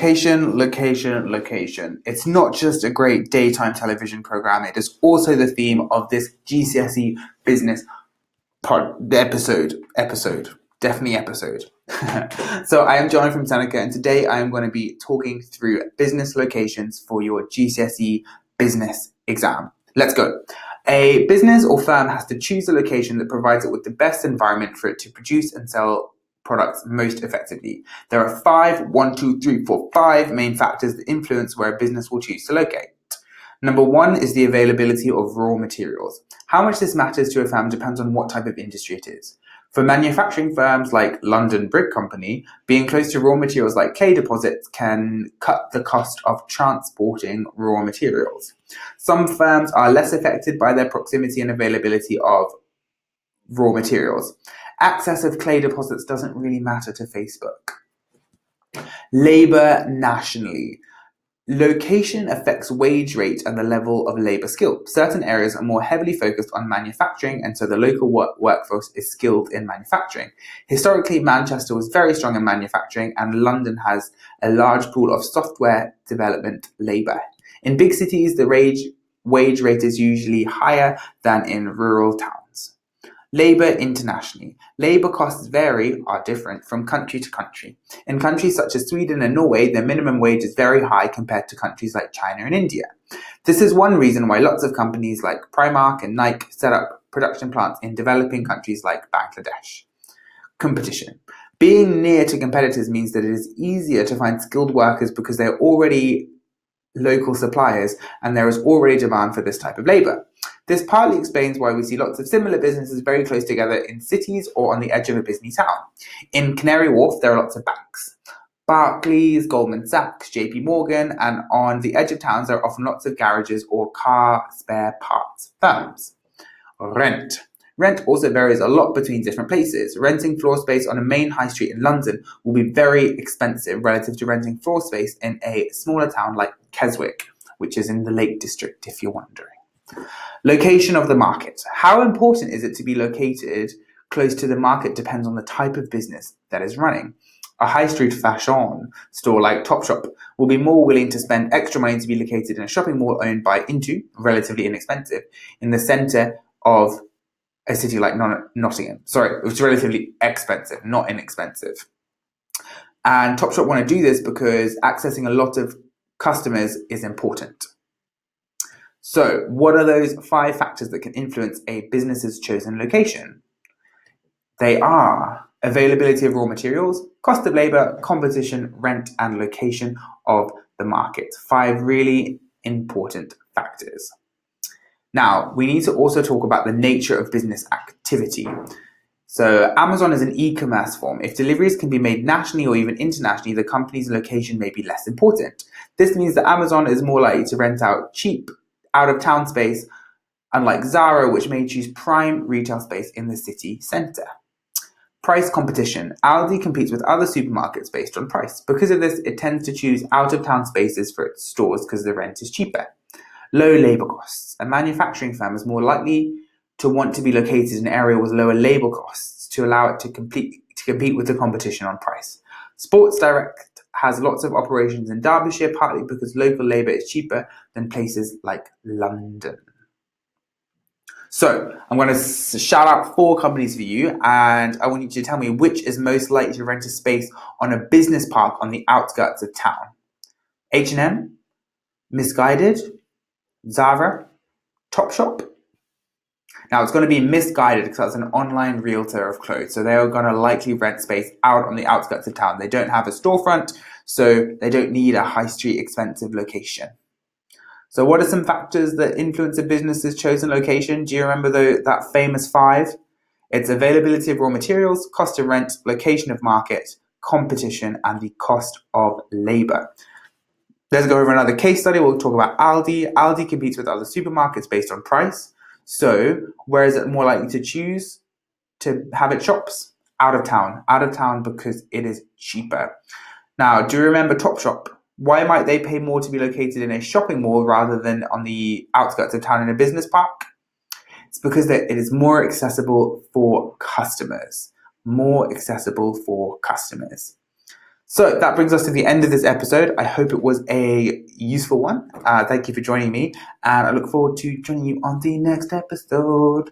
Location, location, location. It's not just a great daytime television program, it is also the theme of this GCSE business episode. So I am Jono from Seneca, and today I am going to be talking through business locations for your GCSE business exam. Let's go. A business or firm has to choose a location that provides it with the best environment for it to produce and sell products most effectively. There are five main factors that influence where a business will choose to locate. Number one is the availability of raw materials. How much this matters to a firm depends on what type of industry it is. For manufacturing firms like London Brick Company, being close to raw materials like clay deposits can cut the cost of transporting raw materials. Some firms are less affected by their proximity and availability of raw materials. Access of clay deposits doesn't really matter to Facebook. Labour nationally. Location affects wage rate and the level of labour skill. Certain areas are more heavily focused on manufacturing, and so the local workforce is skilled in manufacturing. Historically, Manchester was very strong in manufacturing, and London has a large pool of software development labour. In big cities, the wage rate is usually higher than in rural towns. Labour internationally. Labour costs are different from country to country. In countries such as Sweden and Norway, the minimum wage is very high compared to countries like China and India. This is one reason why lots of companies like Primark and Nike set up production plants in developing countries like Bangladesh. Competition. Being near to competitors means that it is easier to find skilled workers because they are already local suppliers and there is already demand for this type of labour. This partly explains why we see lots of similar businesses very close together in cities or on the edge of a busy town. In Canary Wharf, there are lots of banks. Barclays, Goldman Sachs, JP Morgan, and on the edge of towns, there are often lots of garages or car spare parts firms. Rent. Rent also varies a lot between different places. Renting floor space on a main high street in London will be very expensive relative to renting floor space in a smaller town like Keswick, which is in the Lake District, if you're wondering. Location of the market. How important is it to be located close to the market depends on the type of business that is running. A high street fashion store like Topshop will be more willing to spend extra money to be located in a shopping mall owned by Into, relatively inexpensive, in the centre of a city like Nottingham. Sorry, it was relatively expensive, not inexpensive. And Topshop want to do this because accessing a lot of customers is important. So, what are those 5 factors that can influence a business's chosen location? They are availability of raw materials, cost of labour, competition, rent, and location of the market. 5 really important factors. Now, we need to also talk about the nature of business activity. So, Amazon is an e-commerce firm. If deliveries can be made nationally or even internationally, the company's location may be less important. This means that Amazon is more likely to rent out cheap, out-of-town space, unlike Zara, which may choose prime retail space in the city centre. Price competition. Aldi competes with other supermarkets based on price. Because of this, it tends to choose out-of-town spaces for its stores because the rent is cheaper. Low labour costs. A manufacturing firm is more likely to want to be located in an area with lower labour costs to allow it to compete with the competition on price. Sports Direct has lots of operations in Derbyshire, partly because local labour is cheaper than places like London. So, I'm going to shout out 4 companies for you, and I want you to tell me which is most likely to rent a space on a business park on the outskirts of town. H&M, Misguided, Zara, Topshop. Now, it's going to be Misguided because that's an online realtor of clothes. So they are going to likely rent space out on the outskirts of town. They don't have a storefront, so they don't need a high street expensive location. So what are some factors that influence a business's chosen location? Do you remember that famous 5? It's availability of raw materials, cost of rent, location of market, competition, and the cost of labour. Let's go over another case study. We'll talk about Aldi. Aldi competes with other supermarkets based on price. So, where is it more likely to choose to have its shops? Out of town. Out of town because it is cheaper. Now, do you remember Topshop? Why might they pay more to be located in a shopping mall rather than on the outskirts of town in a business park? It's because it is more accessible for customers. More accessible for customers. So that brings us to the end of this episode. I hope it was a useful one. Thank you for joining me, and I look forward to joining you on the next episode.